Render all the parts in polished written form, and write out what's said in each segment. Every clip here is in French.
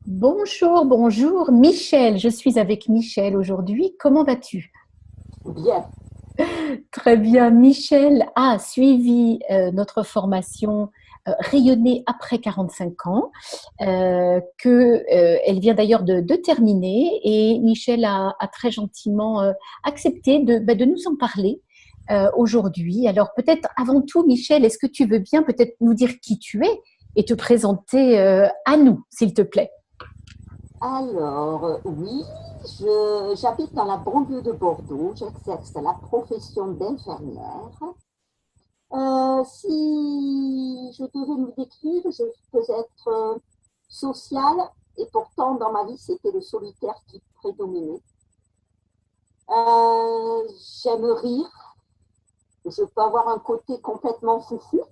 Bonjour, bonjour, Michel. Je suis avec Michel aujourd'hui. Comment vas-tu? Bien. Très bien. Michel a suivi notre formation Rayonner après 45 ans, elle vient d'ailleurs de terminer. Et Michel a très gentiment accepté de nous en parler aujourd'hui. Alors peut-être avant tout, Michel, est-ce que tu veux bien peut-être nous dire qui tu es et te présenter à nous, s'il te plaît? Alors, oui, j'habite dans la banlieue de Bordeaux. J'exerce la profession d'infirmière. Si je devais me décrire, je peux être sociale et pourtant dans ma vie, c'était le solitaire qui prédominait. Euh, J'aime rire. Je peux avoir un côté complètement foufou.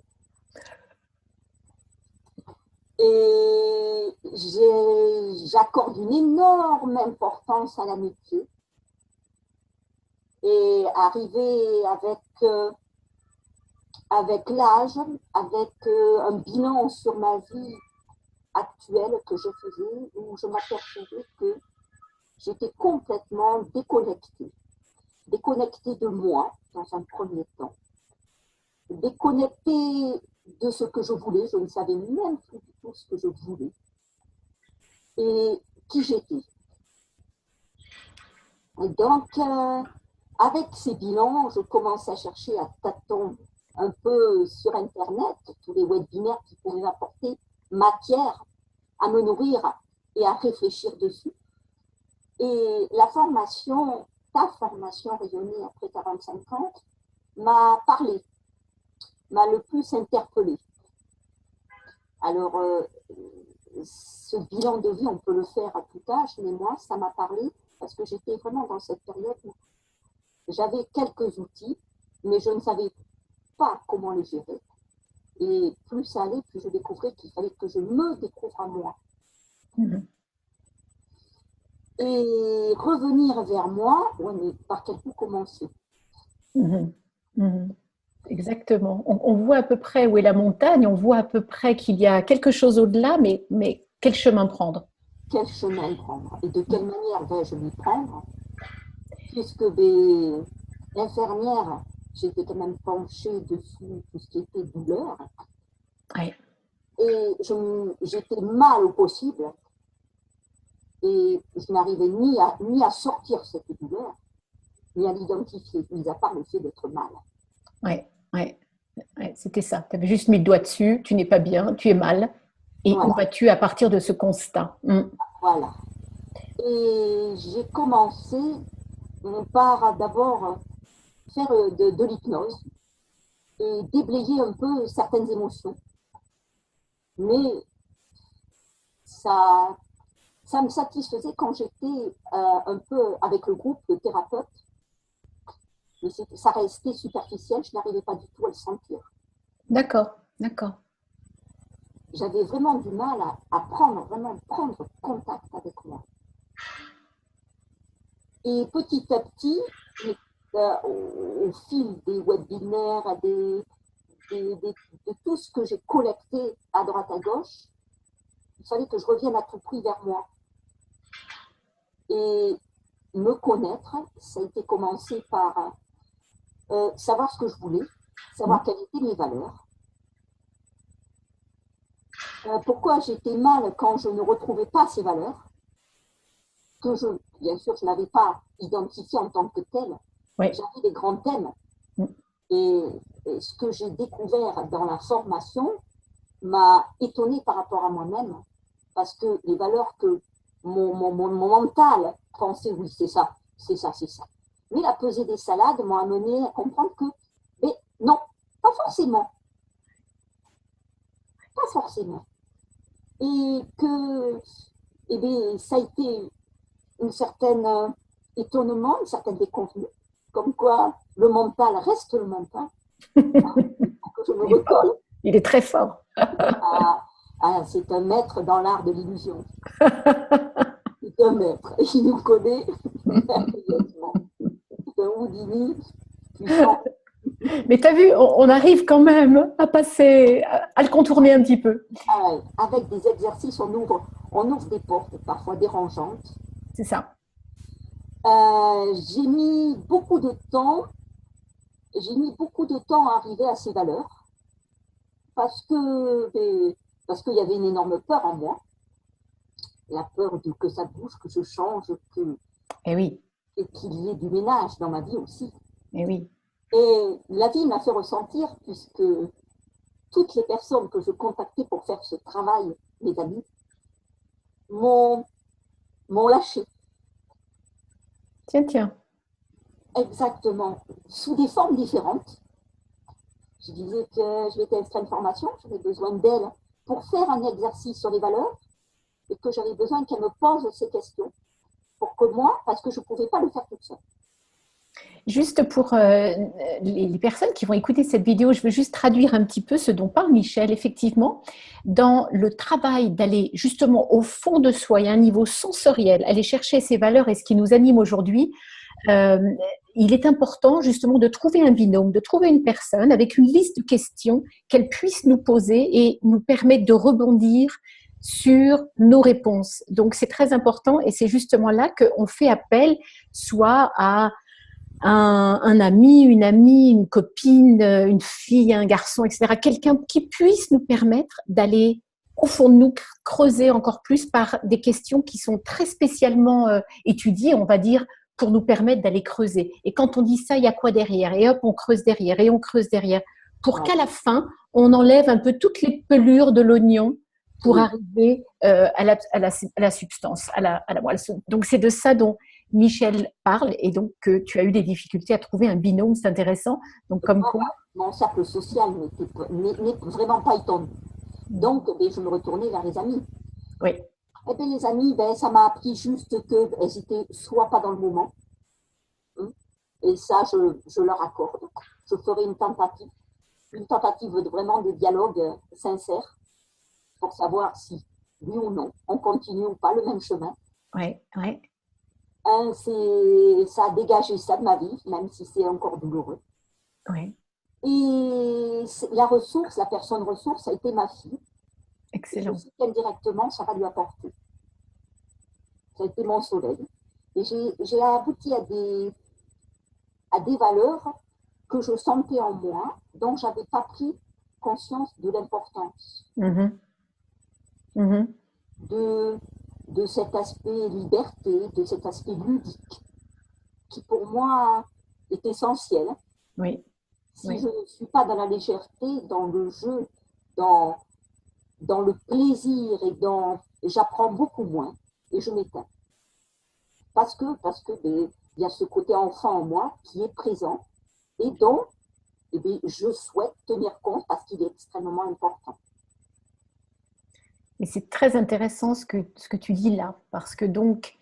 Et j'accorde une énorme importance à l'amitié. Et arrivé avec l'âge, avec un bilan sur ma vie actuelle que je faisais, où je m'apercevais que j'étais complètement déconnectée. Déconnectée de moi, dans un premier temps. Déconnectée de ce que je voulais. Je ne savais même plus du tout ce que je voulais. Et qui j'étais. Et donc, avec ces bilans, je commence à chercher à tâtons un peu sur Internet tous les webinaires qui pouvaient m'apporter matière à me nourrir et à réfléchir dessus. Et la formation, ta formation rayonnée après 45 ans, m'a parlé, m'a le plus interpellé. Alors, ce bilan de vie, on peut le faire à tout âge, mais moi, ça m'a parlé parce que j'étais vraiment dans cette période où j'avais quelques outils, mais je ne savais pas comment les gérer. Et plus ça allait, plus je découvrais qu'il fallait que je me découvre à moi. Mhm. Et revenir vers moi, ouais, mais par quel bout commencer? Mhm. Mhm. Exactement. On voit à peu près où est la montagne, on voit à peu près qu'il y a quelque chose au-delà, mais quel chemin prendre? Quel chemin prendre? Et de quelle manière vais-je m'y prendre? Puisque ben, infirmière, j'étais quand même penchée dessus tout ce qui était douleur. Ouais. Et j'étais mal au possible. Et je n'arrivais ni à sortir cette douleur, ni à l'identifier, mis à part le fait d'être mal. Ouais, ouais, ouais, c'était ça. Tu avais juste mis le doigt dessus, tu n'es pas bien, tu es mal. Et où Voilà, vas-tu à partir de ce constat? voilà. Et j'ai commencé par d'abord faire de l'hypnose et déblayer un peu certaines émotions. Mais ça, ça me satisfaisait quand j'étais un peu avec le groupe de thérapeutes, mais ça restait superficiel, je n'arrivais pas du tout à le sentir. D'accord, d'accord. J'avais vraiment du mal à prendre contact avec moi. Et petit à petit, au fil des webinaires, de tout ce que j'ai collecté à droite à gauche, il fallait que je revienne à tout prix vers moi. Et me connaître, ça a été commencé par savoir ce que je voulais, savoir quelles étaient mes valeurs. Pourquoi j'étais mal quand je ne retrouvais pas ces valeurs, que bien sûr, je n'avais pas identifié en tant que telles. Oui. J'avais des grands thèmes. Et, et ce que j'ai découvert dans la formation m'a étonnée par rapport à moi-même, parce que les valeurs que mon mental pensait, oui, c'est ça, c'est ça, c'est ça. Mais la pesée des salades m'a amené à comprendre que, mais non, pas forcément, pas forcément. Et que, eh bien, ça a été une certaine étonnement, une certaine déconvenue, comme quoi le mental reste le mental, que je me Il est fort. recolle. Il est très fort. C'est un maître dans l'art de l'illusion. C'est un maître. Et il nous connaît merveilleusement. C'est un Houdini puissant. Mais tu as vu, on arrive quand même à passer, à le contourner un petit peu. Avec des exercices, on ouvre des portes parfois dérangeantes. C'est ça. J'ai mis beaucoup de temps à arriver à ces valeurs parce qu'il y avait une énorme peur en moi, la peur que ça bouge, que je change, Eh oui, et qu'il y ait du ménage dans ma vie aussi. eh oui. Et la vie m'a fait ressentir, puisque toutes les personnes que je contactais pour faire ce travail, mes amis, m'ont lâché. Tiens, tiens. Exactement, sous des formes différentes. Je disais que je m'étais inscrite à une formation, j'avais besoin d'elle pour faire un exercice sur les valeurs et que j'avais besoin qu'elle me pose ces questions pour que moi, parce que je ne pouvais pas le faire toute seule. Juste pour les personnes qui vont écouter cette vidéo, je veux juste traduire un petit peu ce dont parle Michel. Effectivement, dans le travail d'aller justement au fond de soi, il y a un niveau sensoriel, aller chercher ces valeurs et ce qui nous anime aujourd'hui, il est important justement de trouver un binôme, de trouver une personne avec une liste de questions qu'elle puisse nous poser et nous permettre de rebondir sur nos réponses. Donc, c'est très important et c'est justement là qu'on fait appel soit à un ami, une amie, une copine, une fille, un garçon, etc. Quelqu'un qui puisse nous permettre d'aller au fond de nous, creuser encore plus par des questions qui sont très spécialement étudiées, on va dire, pour nous permettre d'aller creuser. Et quand on dit ça, il y a quoi derrière? Et hop, on creuse derrière, et on creuse derrière, pour qu'à la fin, on enlève un peu toutes les pelures de l'oignon pour arriver à la substance, à la moelle. Donc, c'est de ça dont Michel parle, et donc que tu as eu des difficultés à trouver un binôme, c'est intéressant. Donc, comme quoi… Mon cercle social n'est vraiment pas étendu. Donc, je me retournais vers les amis. Oui. Et bien, les amis, ça m'a appris juste qu'elles étaient soit pas dans le moment, et ça, je leur accorde. Je ferai une tentative vraiment de dialogue sincère pour savoir si, oui ou non, on continue ou pas le même chemin. Oui, oui. Ça a dégagé ça de ma vie, même si c'est encore douloureux. Oui. Et la personne ressource, a été ma fille. Excellent. Et je sais qu'indirectement, ça va lui apporter. Ça a été mon soleil. Et j'ai abouti à des valeurs que je sentais en moi, dont je n'avais pas pris conscience de l'importance. De cet aspect liberté, de cet aspect ludique, qui pour moi est essentiel. Oui. Si je ne suis pas dans la légèreté, dans le jeu, dans le plaisir, j'apprends beaucoup moins et je m'éteins. Parce que il y a ce côté enfant en moi qui est présent et dont je souhaite tenir compte parce qu'il est extrêmement important. Et c'est très intéressant ce que tu dis là, parce que donc,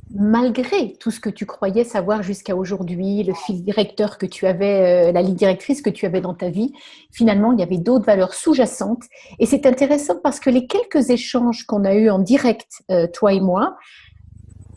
malgré tout ce que tu croyais savoir jusqu'à aujourd'hui, le fil directeur que tu avais, la ligne directrice que tu avais dans ta vie, finalement, il y avait d'autres valeurs sous-jacentes. Et c'est intéressant parce que les quelques échanges qu'on a eus en direct, toi et moi,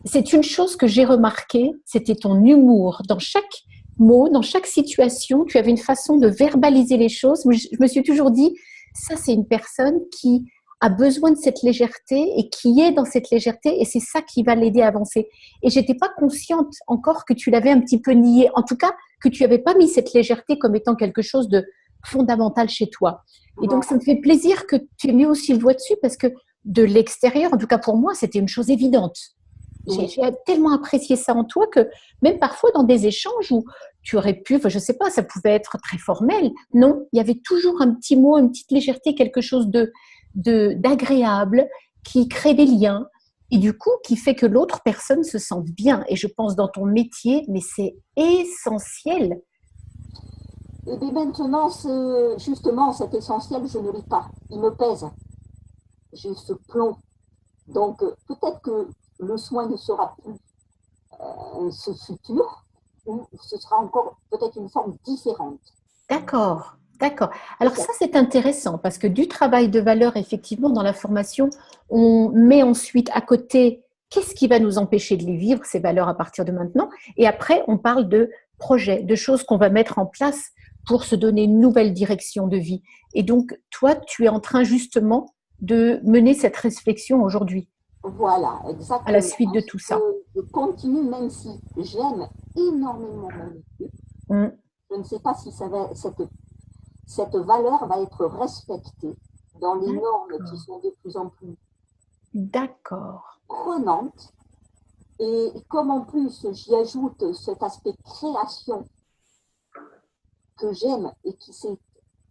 c'est une chose que j'ai remarqué, c'était ton humour. Dans chaque mot, dans chaque situation, tu avais une façon de verbaliser les choses. Je me suis toujours dit, ça, c'est une personne qui a besoin de cette légèreté et qui est dans cette légèreté et c'est ça qui va l'aider à avancer. Et j'étais pas consciente encore que tu l'avais un petit peu nié. En tout cas, que tu avais pas mis cette légèreté comme étant quelque chose de fondamental chez toi. Et donc, ça me fait plaisir que tu aies mis aussi le doigt dessus parce que de l'extérieur, en tout cas pour moi, c'était une chose évidente. J'ai tellement apprécié ça en toi que même parfois dans des échanges où tu aurais pu, je ne sais pas, ça pouvait être très formel. Non, il y avait toujours un petit mot, une petite légèreté, quelque chose d'agréable qui crée des liens et du coup qui fait que l'autre personne se sente bien. Et je pense dans ton métier, mais c'est essentiel. Et bien maintenant, justement, cet essentiel, je ne l'ai pas. Il me pèse. J'ai ce plomb. Donc peut-être que le soin ne sera plus ce futur, ou ce sera encore peut-être une forme différente. D'accord, d'accord. Alors ça, c'est intéressant parce que du travail de valeur, effectivement, dans la formation, on met ensuite à côté qu'est-ce qui va nous empêcher de les vivre, ces valeurs à partir de maintenant. Et après, on parle de projets, de choses qu'on va mettre en place pour se donner une nouvelle direction de vie. Et donc, toi, tu es en train justement de mener cette réflexion aujourd'hui. Voilà, à la exactement. suite de tout ça. Je continue, même si j'aime énormément mon métier. Mm. Je ne sais pas si cette valeur va être respectée dans les normes qui D'accord. sont de plus en plus D'accord. prenantes. Et comme en plus j'y ajoute cet aspect création que j'aime et qui s'est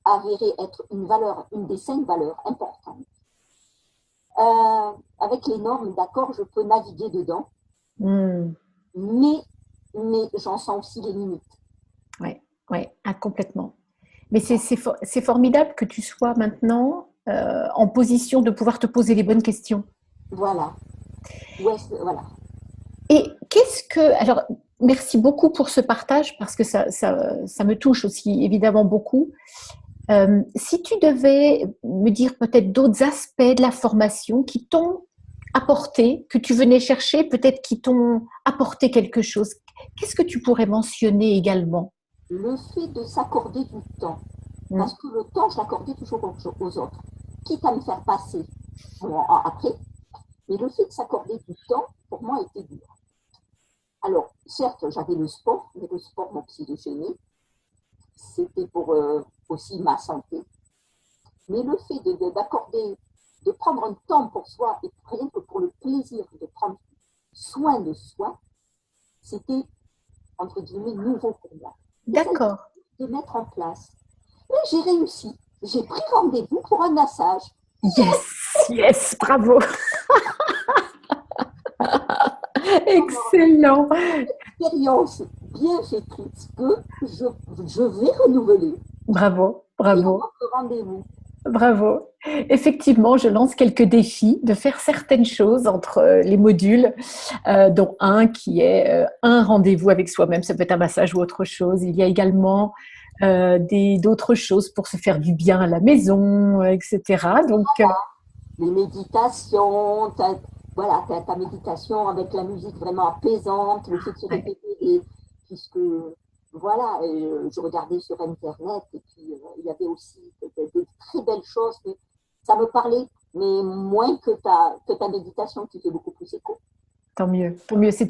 avéré être une valeur, une des 5 valeurs importantes, avec les normes, d'accord, je peux naviguer dedans, Mm. mais, mais j'en sens aussi les limites. Ouais, ouais, ah, complètement. Mais c'est formidable que tu sois maintenant en position de pouvoir te poser les bonnes questions. Voilà. Voilà. Et qu'est-ce que... Alors, merci beaucoup pour ce partage parce que ça me touche aussi évidemment beaucoup. Si tu devais me dire peut-être d'autres aspects de la formation qui t'ont apporté, que tu venais chercher, peut-être qui t'ont apporté quelque chose, qu'est-ce que tu pourrais mentionner également? Le fait de s'accorder du temps, Mm. parce que le temps, je l'accordais toujours aux autres, quitte à me faire passer après, mais le fait de s'accorder du temps, pour moi, était dur. Alors, certes, j'avais le sport, mais le sport m'oxygénait, c'était pour aussi ma santé, mais le fait d'accorder, de prendre un temps pour soi, et rien que pour le plaisir de prendre soin de soi, c'était, entre guillemets, nouveau pour moi. Et ça a été D'accord. de mettre en place. Et j'ai réussi. J'ai pris rendez-vous pour un massage. Yes, yes, bravo. Excellent. Expérience bienfaitrice que je vais renouveler Bravo, et un bravo, autre rendez-vous. bravo. Effectivement, je lance quelques défis de faire certaines choses entre les modules, dont un qui est un rendez-vous avec soi-même. Ça peut être un massage ou autre chose. Il y a également d'autres choses pour se faire du bien à la maison, etc. Donc, Les méditations, voilà, ta méditation avec la musique vraiment apaisante, le fait de se ouais. répéter, puisque voilà, je regardais sur Internet et puis il y avait aussi des très belles choses, mais ça me parlait, mais moins que ta méditation qui fait beaucoup plus écho. Tant mieux, tant mieux. C'est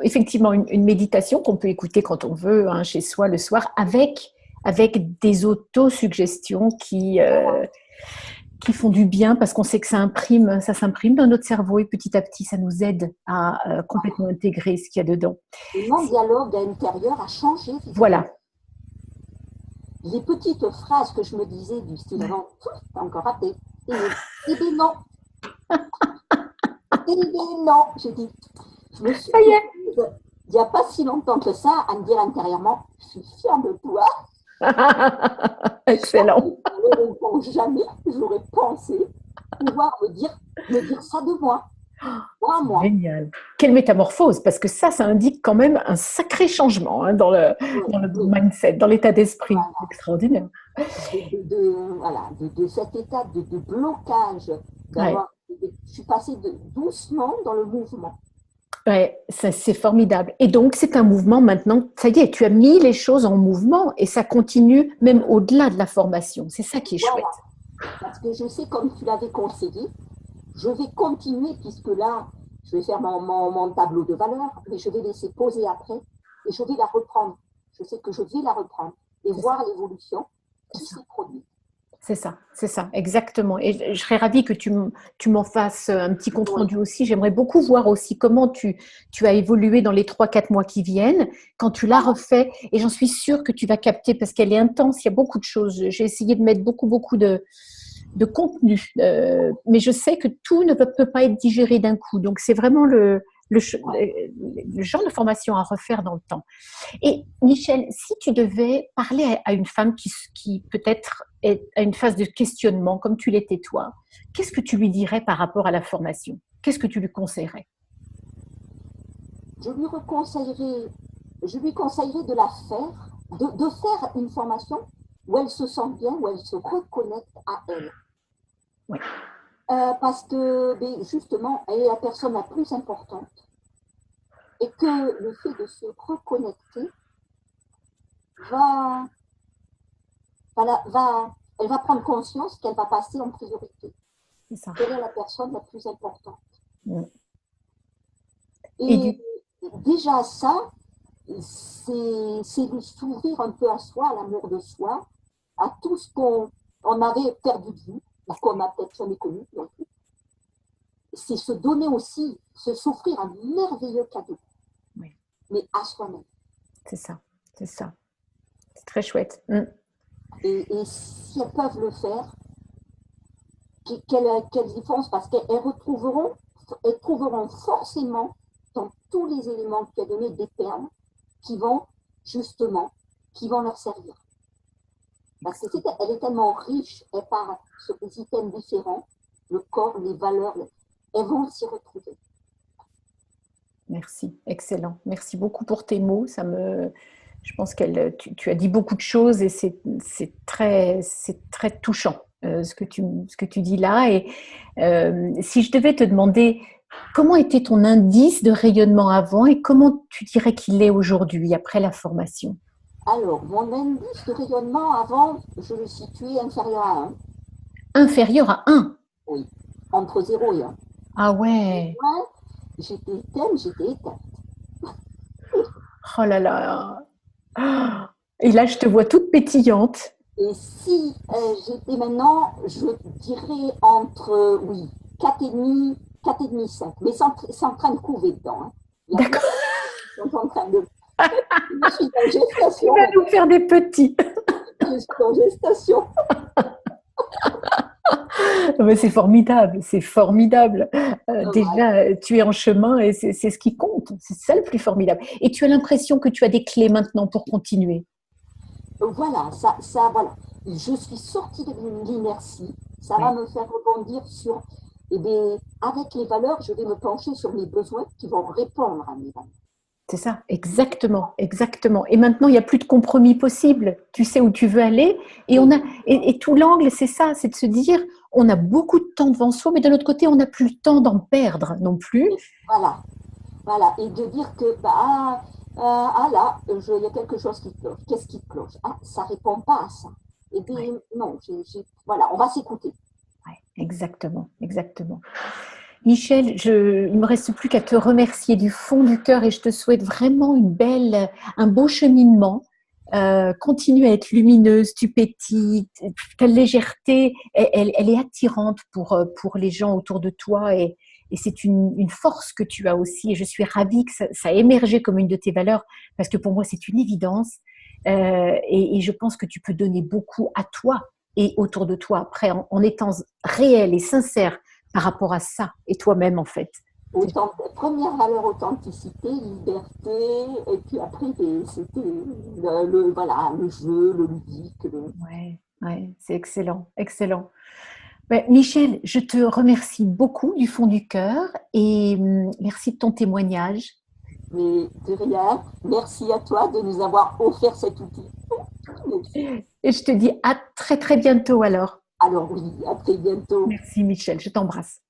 effectivement une méditation qu'on peut écouter quand on veut, hein, chez soi le soir, avec des autosuggestions qui font du bien parce qu'on sait que ça s'imprime dans notre cerveau et petit à petit, ça nous aide à complètement intégrer ce qu'il y a dedans. Et mon dialogue intérieur a changé vis-à-vis. Voilà. Les petites phrases que je me disais du style avant, t'as encore raté. Et bien non, et bien non, j'ai dit, je me suis Ça y est. surprise, il n'y a pas si longtemps que ça, à me dire intérieurement, je suis fière de toi. Excellent. Jamais j'aurais pensé pouvoir me dire ça de moi, moi à moi. Génial. Quelle métamorphose, parce que ça indique quand même un sacré changement hein, Oui, dans le oui, mindset, dans l'état d'esprit. voilà. Extraordinaire. Voilà, de cette étape de blocage, Ouais. je suis passée doucement dans le mouvement. Ouais, ça, c'est formidable. Et donc, c'est un mouvement maintenant, ça y est, tu as mis les choses en mouvement et ça continue même au-delà de la formation. C'est ça qui est Voilà, chouette. parce que je sais, comme tu l'avais conseillé, je vais continuer, puisque là, je vais faire mon tableau de valeurs, mais je vais laisser poser après et je vais la reprendre. Je sais que je vais la reprendre et C'est ça. voir l'évolution C'est qui ça. s'est produite. C'est ça, exactement. Et je serais ravie que tu m'en fasses un petit Oui, compte-rendu aussi. J'aimerais beaucoup voir aussi comment tu as évolué dans les 3 4 mois qui viennent, quand tu l'as refait. Et j'en suis sûre que tu vas capter parce qu'elle est intense, il y a beaucoup de choses. J'ai essayé de mettre beaucoup de contenu. Mais je sais que tout ne peut pas être digéré d'un coup. Donc, c'est vraiment ouais. le genre de formation à refaire dans le temps. Et Michel, si tu devais parler à une femme qui peut-être est à une phase de questionnement, comme tu l'étais toi, qu'est-ce que tu lui dirais par rapport à la formation? Qu'est-ce que tu lui conseillerais? Je lui conseillerais, je lui conseillerais de la faire, de faire une formation où elle se sent bien, où elle se reconnecte à elle. Oui, Parce que ben, justement, elle est la personne la plus importante et que le fait de se reconnecter va, elle va prendre conscience qu'elle va passer en priorité. c'est ça. Quelle est la personne la plus importante? Mm. Et Et du déjà ça, c'est de s'ouvrir un peu à soi, à l'amour de soi, à tout ce qu'on avait perdu de vue, ou qu'on n'a peut-être jamais connu non plus. C'est se donner aussi, se s'offrir un merveilleux cadeau, oui, mais à soi-même. c'est ça, c'est ça. C'est très chouette. Mm. Et si elles peuvent le faire, qu'elles y foncent, parce elles trouveront forcément dans tous les éléments que tu as donnés des perles qui vont justement, qui vont leur servir. Parce que elle est tellement riche, elle part sur des items différents, le corps, les valeurs, elles vont s'y retrouver. Merci, excellent. Merci beaucoup pour tes mots. Je pense tu as dit beaucoup de choses et c'est très touchant ce que tu dis là. Et si je devais te demander comment était ton indice de rayonnement avant et comment tu dirais qu'il est aujourd'hui après la formation? Alors, mon indice de rayonnement avant, je le situais inférieur à 1. Inférieur à 1. Oui, entre 0 et 1. Ah Et ouais. moi, j'étais éteinte. Oh là là. Et là, je te vois toute pétillante. Et si j'étais maintenant, je dirais entre, oui, 4,5, 4,5, 5. Mais c'est en train de couver dedans. Hein. Il y a plein D'accord. de gens qui sont en train de. Je suis en Tu gestation. vas nous faire des petits. Je suis en gestation. Mais c'est formidable, c'est formidable. Voilà, Déjà, tu es en chemin et c'est ce qui compte. C'est ça le plus formidable. Et tu as l'impression que tu as des clés maintenant pour continuer. voilà, voilà. Je suis sortie de l'inertie. Ça va Oui, me faire rebondir sur. Eh bien, avec les valeurs, je vais me pencher sur mes besoins qui vont répondre à mes valeurs. c'est ça, exactement, exactement. Et maintenant, il n'y a plus de compromis possible. Tu sais où tu veux aller. Et, Et et tout l'angle, c'est ça, c'est de se dire, on a beaucoup de temps devant soi, mais d'un autre côté, on n'a plus le temps d'en perdre non plus. voilà, voilà. Et de dire que, là, il y a quelque chose qui cloche. Qu'est-ce qui cloche? Ah, ça ne répond pas à ça. Et Ouais, bien, non, voilà, on va s'écouter. ouais, exactement, exactement. Michel, il ne me reste plus qu'à te remercier du fond du cœur et je te souhaite vraiment un beau cheminement. Continue à être lumineuse, tu pétilles, ta légèreté, elle est attirante pour les gens autour de toi et c'est une force que tu as aussi. Et je suis ravie que ça a émergé comme une de tes valeurs parce que pour moi, c'est une évidence. Et je pense que tu peux donner beaucoup à toi et autour de toi après en étant réel et sincère par rapport à ça et toi-même en fait. Première valeur, authenticité, liberté, et puis après, c'était voilà, le jeu, le ludique. Ouais, ouais, c'est excellent, excellent. Ouais, Michel, je te remercie beaucoup du fond du cœur et merci de ton témoignage. Mais de rien, merci à toi de nous avoir offert cet outil. Merci. Et je te dis à très très bientôt alors. Alors oui, à très bientôt. Merci Michel, je t'embrasse.